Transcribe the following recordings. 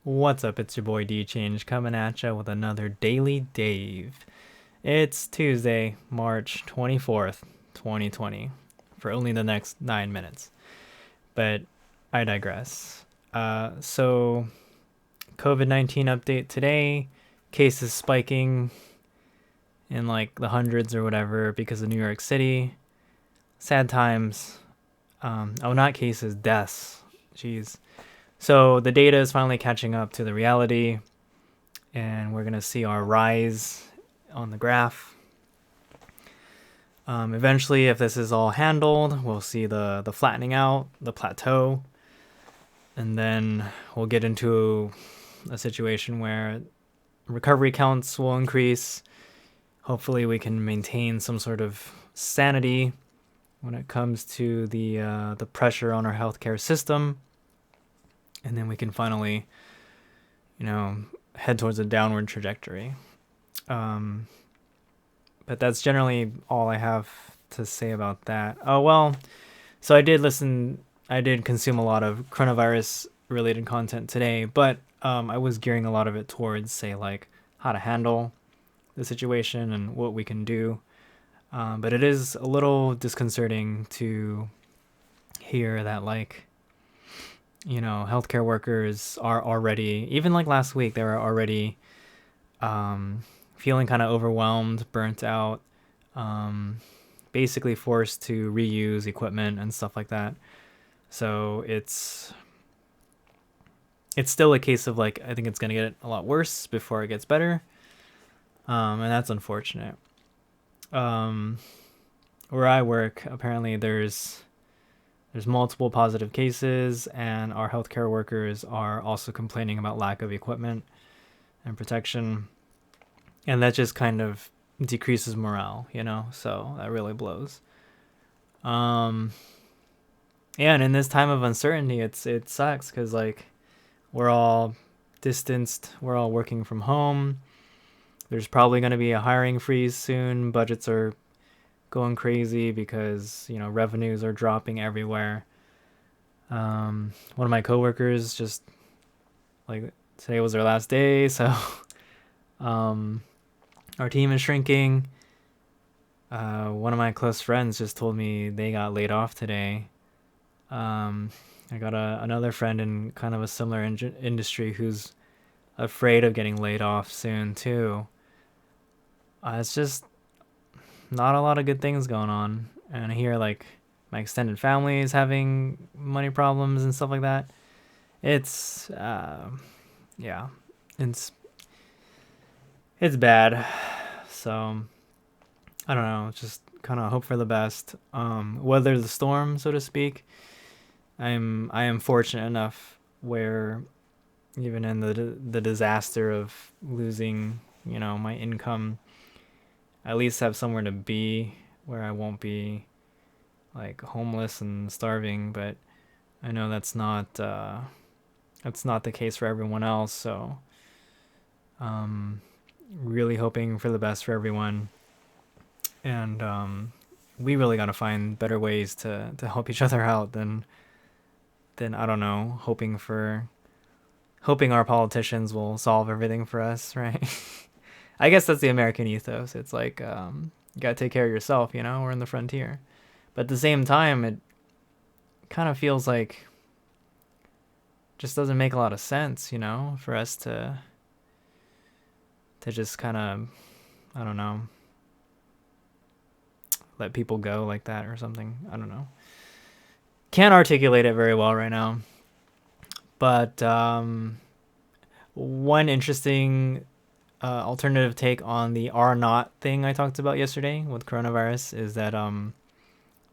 What's up? It's your boy D Change coming at ya with another Daily Dave. It's Tuesday, March 24th, 2020, for only the next 9 minutes. But I digress. So, COVID-19 update today. Cases spiking in like the hundreds or whatever because of New York City. Sad times. Not cases, deaths. Jeez. So the data is finally catching up to the reality, and we're going to see our rise on the graph. Eventually, if this is all handled, we'll see the flattening out, the plateau, and then we'll get into a situation where recovery counts will increase. Hopefully, we can maintain some sort of sanity when it comes to the pressure on our healthcare system. And then we can finally, head towards a downward trajectory. But that's generally all I have to say about that. Oh, well, so I did consume a lot of coronavirus related content today, but I was gearing a lot of it towards, say, like how to handle the situation and what we can do. But it is a little disconcerting to hear that, like, healthcare workers are already, even like last week, they were already feeling kind of overwhelmed, burnt out, basically forced to reuse equipment and stuff like that. So it's still a case of like, I think it's going to get a lot worse before it gets better. And that's unfortunate. Where I work, apparently there's multiple positive cases, and our healthcare workers are also complaining about lack of equipment and protection. And that just kind of decreases morale, so that really blows. Yeah, and in this time of uncertainty, it sucks because, like, we're all distanced, we're all working from home. There's probably going to be a hiring freeze soon. Budgets are going crazy because revenues are dropping everywhere. One of my coworkers just, like, today was their last day, so our team is shrinking. One of my close friends just told me they got laid off today. I got another friend in kind of a similar industry who's afraid of getting laid off soon too. It's just not a lot of good things going on, and I hear like my extended family is having money problems and stuff like that. It's yeah, it's bad. So I don't know, just kind of hope for the best. Weather the storm, so to speak. I am fortunate enough where even in the disaster of losing my income, I at least have somewhere to be where I won't be like homeless and starving. But I know that's not the case for everyone else. So really hoping for the best for everyone, and we really got to find better ways to help each other out than I don't know, hoping our politicians will solve everything for us, right? I guess that's the American ethos. It's like, you gotta take care of yourself, we're in the frontier. But at the same time, it kind of feels like just doesn't make a lot of sense, for us to just kind of, I don't know, let people go like that or something. I don't know. Can't articulate it very well right now. But one interesting alternative take on the R naught thing I talked about yesterday with coronavirus is that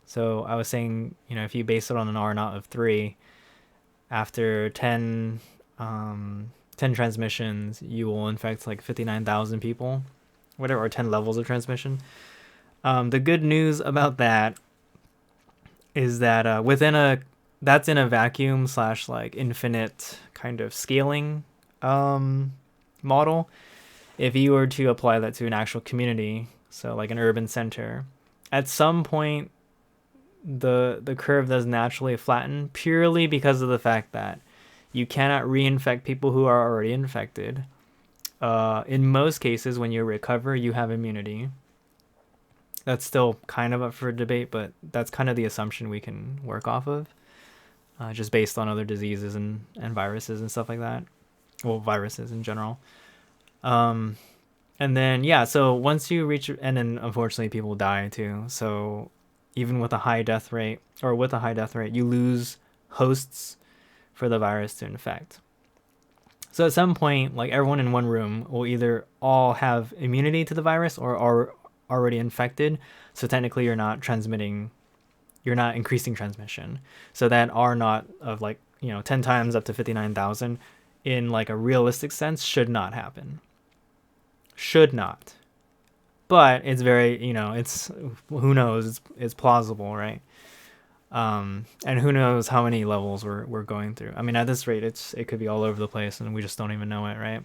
so I was saying, if you base it on an R naught of 3, after 10 transmissions, you will infect like 59,000 people, whatever, or 10 levels of transmission. The good news about that is that that's in a vacuum / like infinite kind of scaling model. If you were to apply that to an actual community, so like an urban center, at some point the curve does naturally flatten, purely because of the fact that You cannot reinfect people who are already infected. In most cases, when you recover, you have immunity. That's still kind of up for debate, but that's kind of the assumption we can work off of, just based on other diseases and viruses and stuff like that. Well, viruses in general. And then, yeah, so once you reach, and then unfortunately people die too. So even with a high death rate, you lose hosts for the virus to infect. So at some point, like everyone in one room will either all have immunity to the virus or are already infected. So technically you're not increasing transmission. So that R naught of 10 times up to 59,000 in like a realistic sense should not happen. Should not. But it's very, it's, who knows, it's plausible, right? And who knows how many levels we're going through. I mean, at this rate, it could be all over the place and we just don't even know it, right?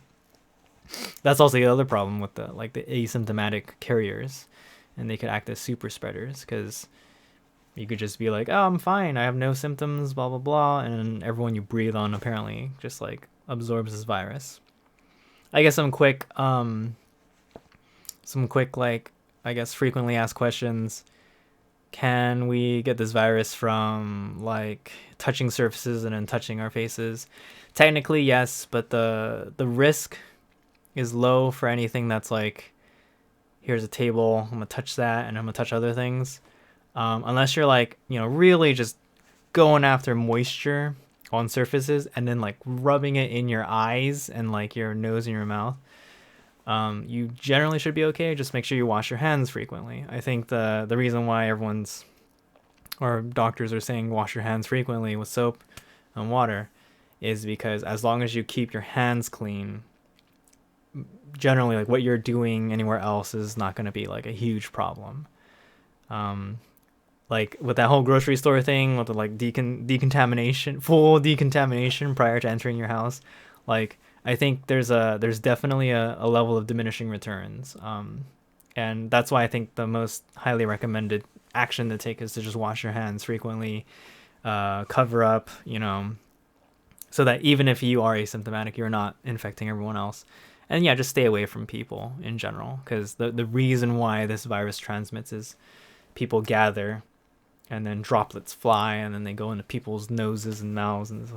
That's also the other problem with the asymptomatic carriers, and they could act as super spreaders, because you could just be like, oh, I'm fine, I have no symptoms, blah blah blah, and everyone you breathe on apparently just like absorbs this virus. I guess some quick like, I guess, frequently asked questions. Can we get this virus from like touching surfaces and then touching our faces? Technically yes, but the risk is low for anything that's like, here's a table, I'm gonna touch that and I'm gonna touch other things, unless you're like, really just going after moisture on surfaces and then like rubbing it in your eyes and like your nose and your mouth. You generally should be okay. Just make sure you wash your hands frequently. I think the reason why doctors are saying wash your hands frequently with soap and water is because as long as you keep your hands clean, generally like what you're doing anywhere else is not going to be like a huge problem. Like with that whole grocery store thing with the like full decontamination prior to entering your house, like I think there's definitely a level of diminishing returns. And that's why I think the most highly recommended action to take is to just wash your hands frequently, cover up, so that even if you are asymptomatic, you're not infecting everyone else. And yeah, just stay away from people in general, because the reason why this virus transmits is people gather and then droplets fly and then they go into people's noses and mouths, and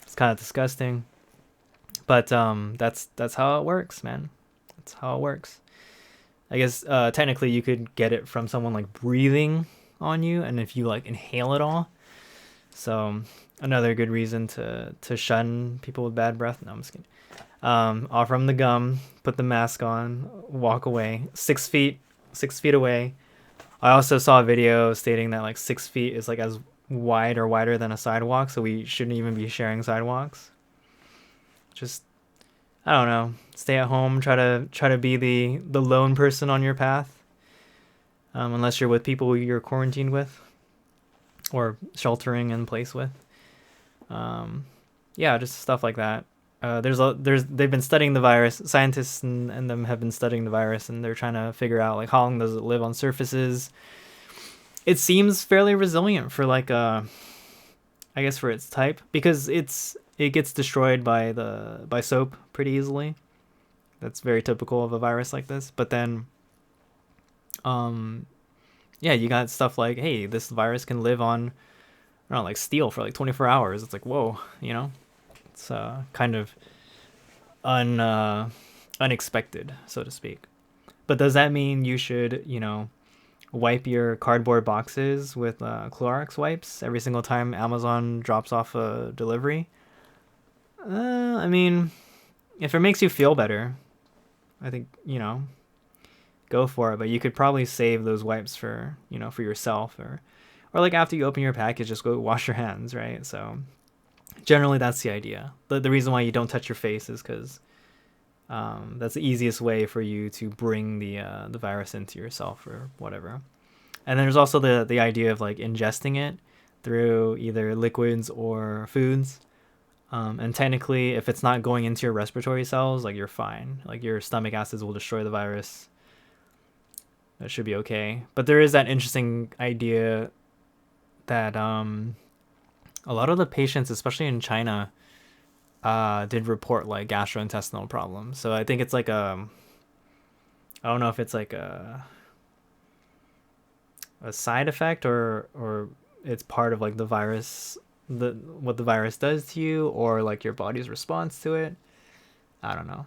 it's kind of disgusting. But that's how it works, man. That's how it works. I guess technically you could get it from someone like breathing on you, and if you like inhale it all. So another good reason to shun people with bad breath. No, I'm just kidding. Offer them the gum, put the mask on, walk away 6 feet away. I also saw a video stating that like 6 feet is like as wide or wider than a sidewalk, so we shouldn't even be sharing sidewalks. Just, I don't know, stay at home, try to be the lone person on your path, unless you're with people you're quarantined with or sheltering in place with. Yeah, just stuff like that. They've been studying the virus. Scientists and them have been studying the virus, and they're trying to figure out like how long does it live on surfaces. It seems fairly resilient for like I guess for its type, because it gets destroyed by soap pretty easily. That's very typical of a virus like this. But then yeah, you got stuff like, hey, this virus can live on, I don't know, like steel for like 24 hours. It's like, whoa, it's kind of unexpected, so to speak. But does that mean you should, wipe your cardboard boxes with Clorox wipes every single time Amazon drops off a delivery? I mean, if it makes you feel better, I think, go for it. But you could probably save those wipes for yourself, or like after you open your package, just go wash your hands, right? So generally that's the idea. The reason why you don't touch your face is because that's the easiest way for you to bring the virus into yourself or whatever. And then there's also the idea of like ingesting it through either liquids or foods. And technically, if it's not going into your respiratory cells, like you're fine. Like your stomach acids will destroy the virus. That should be okay. But there is that interesting idea that a lot of the patients, especially in China, did report like gastrointestinal problems. So I think it's like I don't know if it's like a side effect or it's part of like the virus, the what the virus does to you, or like your body's response to it. I don't know.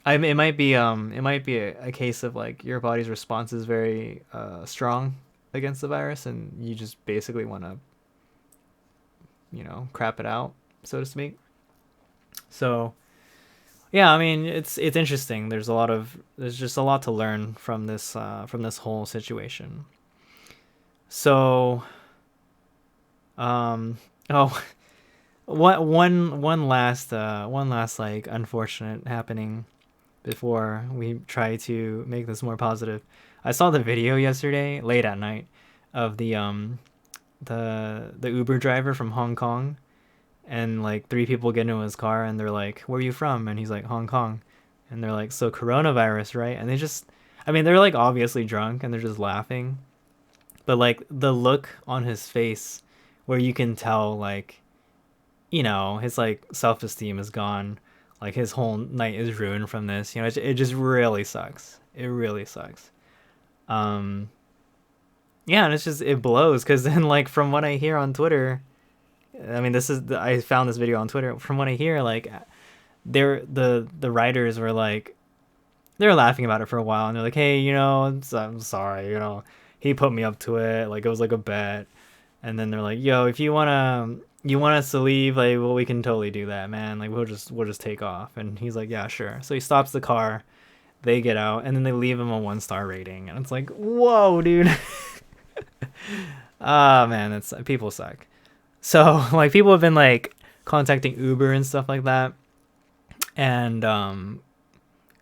It might be a case of like your body's response is very strong against the virus, and you just basically want to, crap it out, so to speak. So yeah, I mean it's interesting. There's just a lot to learn from this whole situation. So um oh, one last like unfortunate happening before we try to make this more positive. I saw the video yesterday late at night of the Uber driver from Hong Kong, and like three people get into his car and they're like, "Where are you from?" And he's like, "Hong Kong." And they're like, "So coronavirus, right?" And they just, I mean, they're like obviously drunk and they're just laughing, but like the look on his face where you can tell like, his like self-esteem is gone, like his whole night is ruined from this. It just really sucks. It really sucks. um yeah, and it blows because then like from what I hear on Twitter, I mean I found this video on Twitter. From what I hear, like the writers were like, they were laughing about it for a while, and they're like, "Hey, I'm sorry, he put me up to it, like it was like a bet." And then they're like, "Yo, if you want us to leave, like, well, we can totally do that, man. Like we'll just take off." And he's like, "Yeah, sure." So he stops the car, they get out, and then they leave him a 1-star rating. And it's like, whoa, dude. Ah, man, it's people suck. So like people have been like contacting Uber and stuff like that, and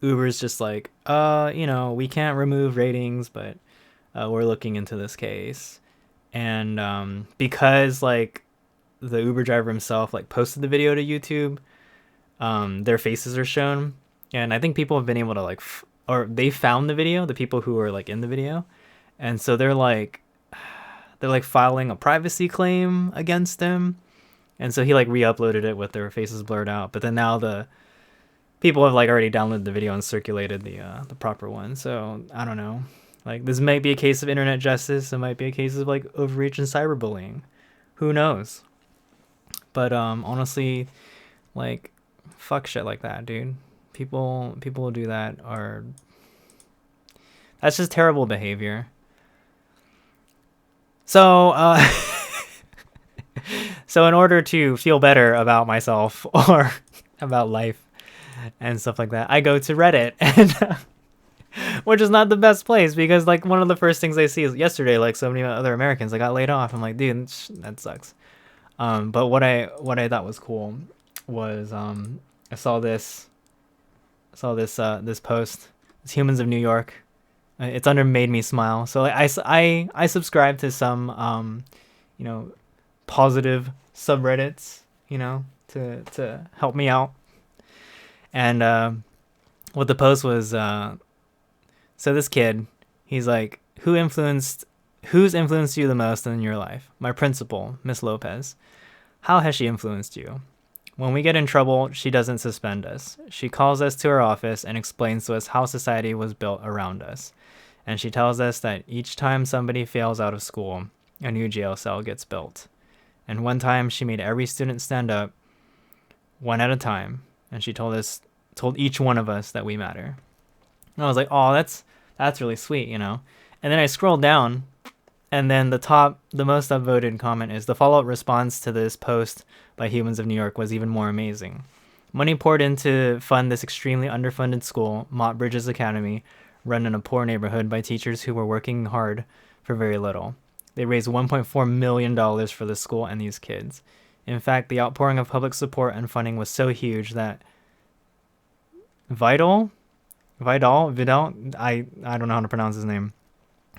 Uber's just like, we can't remove ratings, but we're looking into this case. And because like the Uber driver himself like posted the video to YouTube, their faces are shown, and I think people have been able to like or they found the video, the people who are like in the video, and so they're like filing a privacy claim against him. And so he like re-uploaded it with their faces blurred out, but then now the people have like already downloaded the video and circulated the proper one. So I don't know, like this might be a case of internet justice, it might be a case of like overreach and cyberbullying, who knows. But honestly, like, fuck shit like that, dude. People who do that that's just terrible behavior. So so in order to feel better about myself or about life and stuff like that, I go to Reddit, and which is not the best place, because like one of the first things I see is yesterday, like so many other Americans that got laid off. I'm like, dude, that sucks. But what I thought was cool was I saw this this post. It's Humans of New York. It's under Made Me Smile. So I subscribe to some positive subreddits, to help me out. And what the post was, so this kid, he's like, who's influenced you the most in your life? My principal, Miss Lopez. How has she influenced you? When we get in trouble, she doesn't suspend us. She calls us to her office and explains to us how society was built around us. And she tells us that each time somebody fails out of school, a new jail cell gets built. And one time she made every student stand up, one at a time, and she told each one of us that we matter. And I was like, oh, that's really sweet, And then I scrolled down, and then the most upvoted comment is, the follow-up response to this post by Humans of New York was even more amazing. Money poured in to fund this extremely underfunded school, Mott Bridges Academy, run in a poor neighborhood by teachers who were working hard for very little. They raised $1.4 million for the school and these kids. In fact, the outpouring of public support and funding was so huge that Vidal, I don't know how to pronounce his name.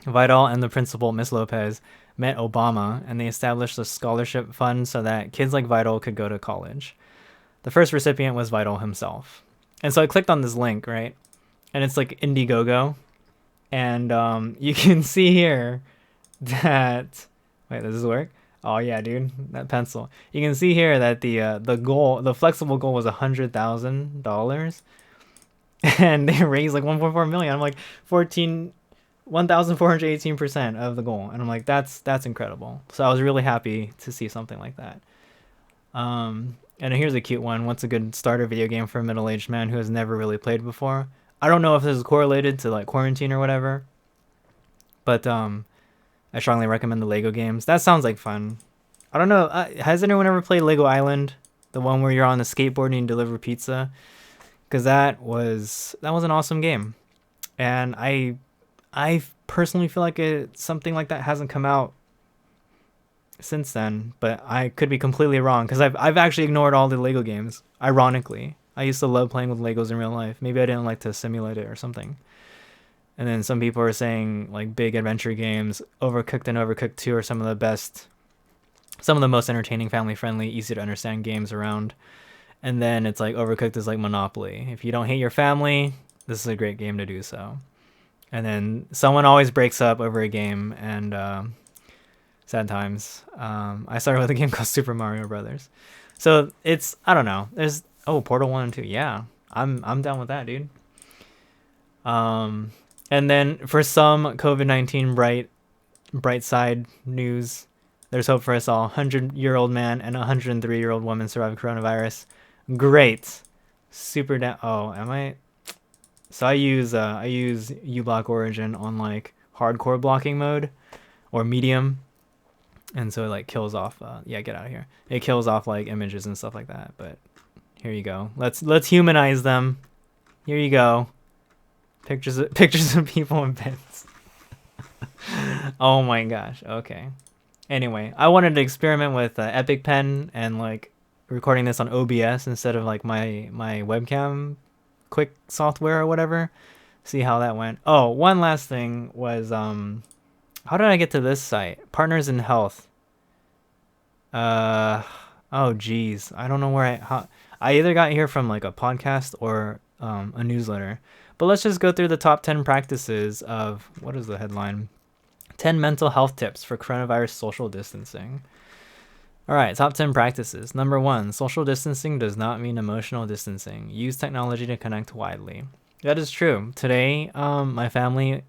Vidal and the principal, Miss Lopez, met Obama, and they established a scholarship fund so that kids like Vidal could go to college. The first recipient was Vidal himself. And so I clicked on this link, right? And it's like Indiegogo. And you can see here that... Wait, does this work? Oh yeah, dude, that pencil. You can see here that the flexible goal was $100,000, and they raised like 1.4 million. I'm like 1,418% of the goal, and I'm like, that's incredible. So I was really happy to see something like that. And here's a cute one. What's a good starter video game for a middle-aged man who has never really played before? I don't know if this is correlated to like quarantine or whatever, but I strongly recommend the Lego games. That sounds like fun. I don't know. Has anyone ever played Lego Island? The one where you're on the skateboard and you deliver pizza? Because that was an awesome game, and I personally feel like something like that hasn't come out since then, but I could be completely wrong because I've actually ignored all the Lego games. Ironically, I used to love playing with Legos in real life. Maybe I didn't like to simulate it or something. And then some people are saying like big adventure games, Overcooked and Overcooked 2 are some of the best, some of the most entertaining, family friendly, easy to understand games around. And then it's like Overcooked is like Monopoly. If you don't hate your family, this is a great game to do so. And then someone always breaks up over a game, and sad times. I started with a game called Super Mario Brothers. So it's, I don't know. There's Portal 1 and 2. Yeah. I'm down with that, dude. And then for some COVID-19 bright side news, there's hope for us all. 100-year-old man and 103-year-old woman survived coronavirus. Great. Super down. Oh, am I? So I use uBlock Origin on like hardcore blocking mode or medium, and so it like kills off. Yeah, get out of here. It kills off like images and stuff like that. But here you go. Let's humanize them. Here you go. Pictures of people in beds. Oh my gosh. Okay. Anyway, I wanted to experiment with Epic Pen and like recording this on OBS instead of like my webcam quick software or whatever. See how that went. Oh, one last thing was how did I get to this site? Partners in Health. Oh geez, I don't know where I either got here from like a podcast or a newsletter. But let's just go through the top 10 practices of, what is the headline? 10 mental health tips for coronavirus social distancing. All right, top 10 practices. Number 1, social distancing does not mean emotional distancing. Use technology to connect widely. That is true. Today, my family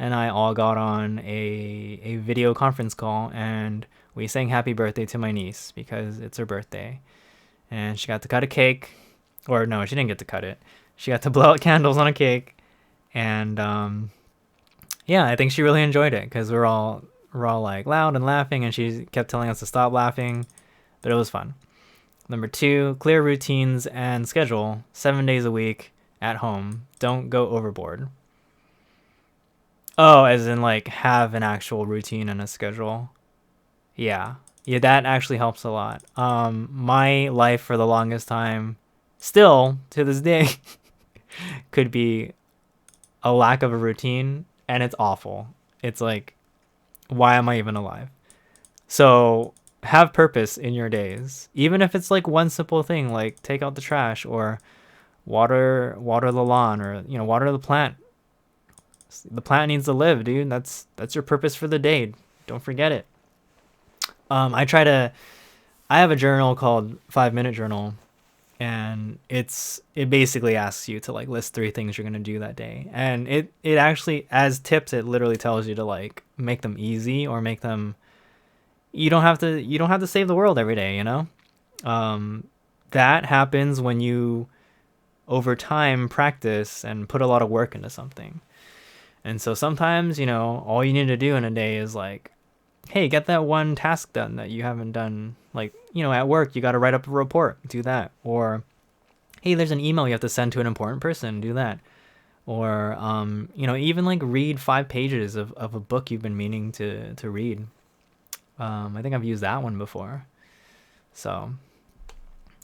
and I all got on a video conference call, and we sang happy birthday to my niece because it's her birthday. And she got to cut a cake. Or no, she didn't get to cut it. She got to blow out candles on a cake. And yeah, I think she really enjoyed it because we're all like loud and laughing, and she kept telling us to stop laughing, but it was fun. Number 2, clear routines and schedule 7 days a week at home. Don't go overboard. Oh, as in like have an actual routine and a schedule. Yeah, that actually helps a lot. My life for the longest time, still to this day, could be a lack of a routine, and it's awful. It's like, why am I even alive? So have purpose in your days, even if it's like one simple thing, like take out the trash or water the lawn, or water the plant. The plant needs to live, dude. That's your purpose for the day. Don't forget it. I have a journal called 5-Minute Journal, and it basically asks you to like list 3 things you're going to do that day. And it actually, as tips, it literally tells you to like make them easy or make them, you don't have to save the world every day, that happens when you over time practice and put a lot of work into something. And so sometimes, all you need to do in a day is like, hey, get that one task done that you haven't done. Like, at work, you got to write up a report, do that. Or, hey, there's an email you have to send to an important person, do that. Or, even like read 5 pages of a book you've been meaning to read. I think I've used that one before. So,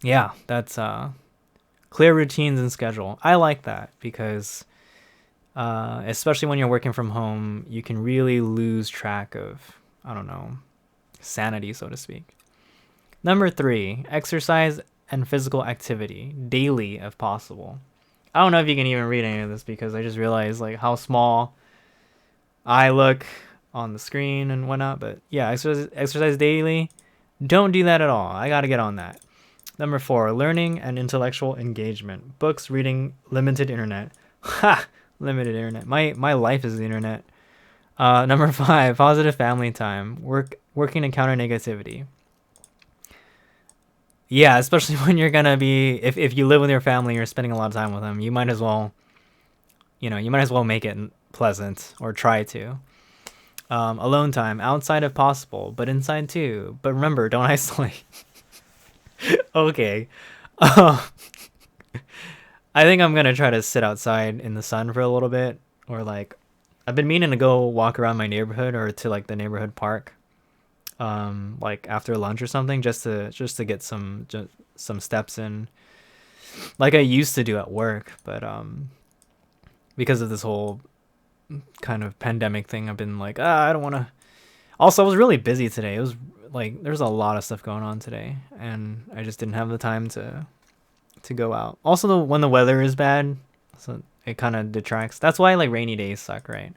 yeah, that's clear routines and schedule. I like that because especially when you're working from home, you can really lose track of, I don't know, sanity, so to speak. Number 3, exercise and physical activity daily if possible. I don't know if you can even read any of this because I just realized like how small I look. on the screen and whatnot. But yeah, exercise daily. Don't do that at all. I got to get on that. Number 4, learning and intellectual engagement. Books, reading, limited internet. Ha! Limited internet. My life is the internet. Number 5, positive family time. Working to counter negativity. Yeah, especially when you're gonna be if you live with your family, you're spending a lot of time with them. You might as well, make it pleasant or try to. Alone time, outside if possible, but inside too. But remember, don't isolate. Okay. I think I'm gonna try to sit outside in the sun for a little bit, or like, I've been meaning to go walk around my neighborhood or to like the neighborhood park, like after lunch or something, just to get some steps in, like I used to do at work. But because of this whole kind of pandemic thing, I've been like, I don't want to. Also, I was really busy today. It was like there's a lot of stuff going on today, and I just didn't have the time to go out. Also, when the weather is bad, so it kind of detracts. That's why like rainy days suck, right?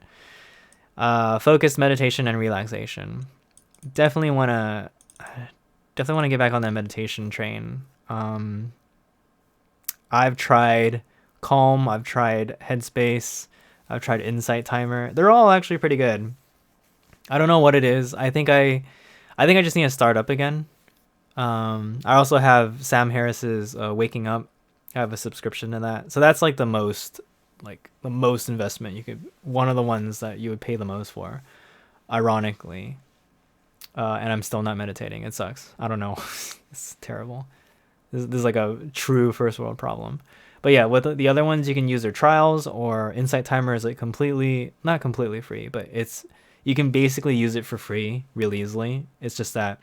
Focus, meditation, and relaxation. Definitely want to get back on that meditation train. I've tried Calm, I've tried Headspace, I've tried Insight Timer. They're all actually pretty good. I don't know what it is. I think I just need to start up again. I also have Sam Harris's Waking Up. I have a subscription to that. So that's like the most investment you could, one of the ones that you would pay the most for, ironically. And I'm still not meditating. It sucks. I don't know. It's terrible. This is like a true first world problem. But yeah, with the other ones, you can use their trials, or Insight Timer is like not completely free, but you can basically use it for free really easily. It's just that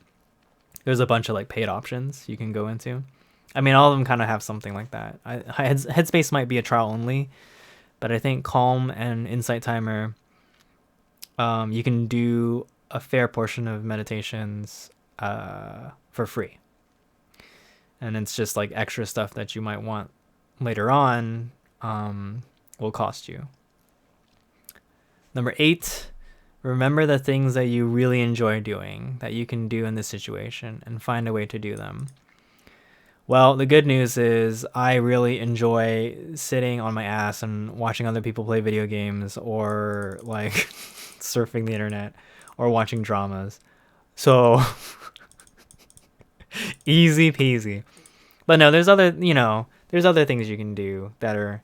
there's a bunch of like paid options you can go into. I mean, all of them kind of have something like that. Headspace might be a trial only, but I think Calm and Insight Timer, you can do a fair portion of meditations for free. And it's just like extra stuff that you might want later on will cost you. Number 8, remember the things that you really enjoy doing that you can do in this situation and find a way to do them. Well, the good news is I really enjoy sitting on my ass and watching other people play video games, or like surfing the internet, or watching dramas. So easy peasy. But no, there's other things you can do that are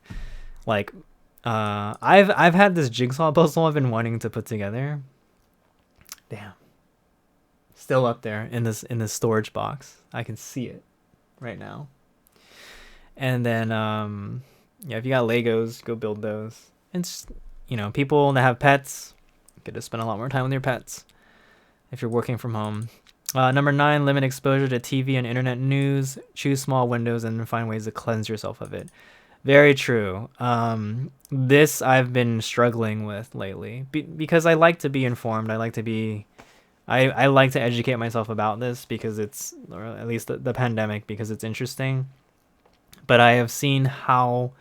like, I've had this jigsaw puzzle I've been wanting to put together. Damn. Still up there in this storage box. I can see it right now. And then if you got Legos, go build those. And just, people that have pets, get to spend a lot more time with your pets if you're working from home. Number 9, limit exposure to TV and internet news. Choose small windows and find ways to cleanse yourself of it. Very true. This I've been struggling with lately because I like to be informed. I like to educate myself about this because or at least the pandemic, because it's interesting. But I have seen how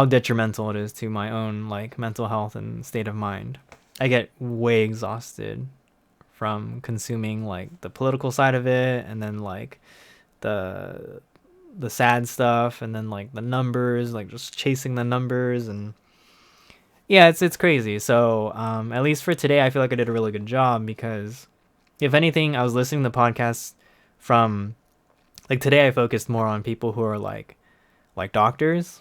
detrimental it is to my own like mental health and state of mind. I get way exhausted from consuming like the political side of it, and then like the sad stuff, and then like the numbers, like just chasing the numbers, and yeah, it's crazy. So at least for today, I feel like I did a really good job, because if anything, I was listening to podcasts from like today. I focused more on people who are like doctors,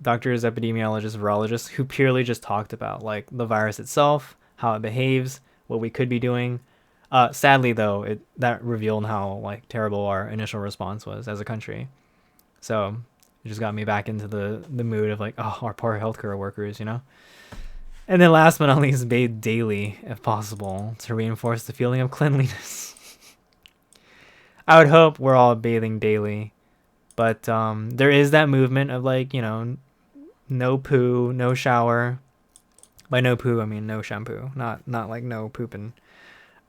epidemiologists, virologists, who purely just talked about like the virus itself, how it behaves, what we could be doing. Sadly though, that revealed how like terrible our initial response was as a country. So it just got me back into the mood of like, oh, our poor healthcare workers, And then last but not least, bathe daily if possible to reinforce the feeling of cleanliness. I would hope we're all bathing daily, but there is that movement of like, no poo, no shower. By no poo, I mean no shampoo, not like no pooping.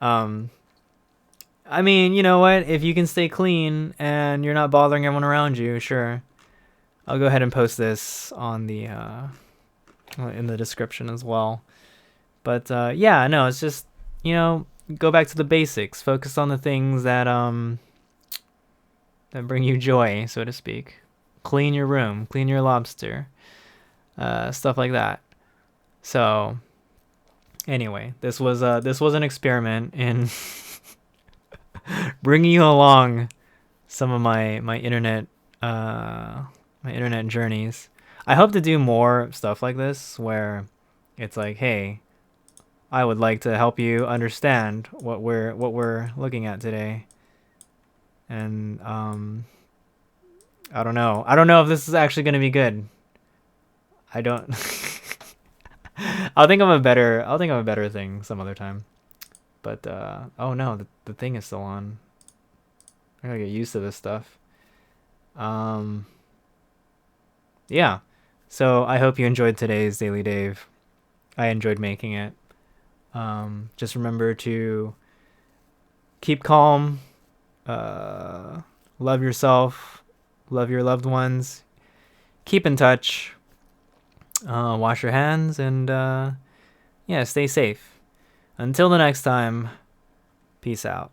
I mean, you know what? If you can stay clean and you're not bothering everyone around you, sure. I'll go ahead and post this on the in the description as well. But yeah, no, it's just, go back to the basics. Focus on the things that bring you joy, so to speak. Clean your room, clean your lobster, stuff like that. So anyway, this was an experiment in bringing you along some of my internet my internet journeys. I hope to do more stuff like this where it's like, hey, I would like to help you understand what we're looking at today. And I don't know. I don't know if this is actually going to be good. I don't I'll think of a better thing some other time. But oh no, the thing is still on. I gotta get used to this stuff. Um, yeah. So I hope you enjoyed today's Daily Dave. I enjoyed making it. Just remember to keep calm, love yourself, love your loved ones, keep in touch, wash your hands, and yeah, stay safe. Until the next time, peace out.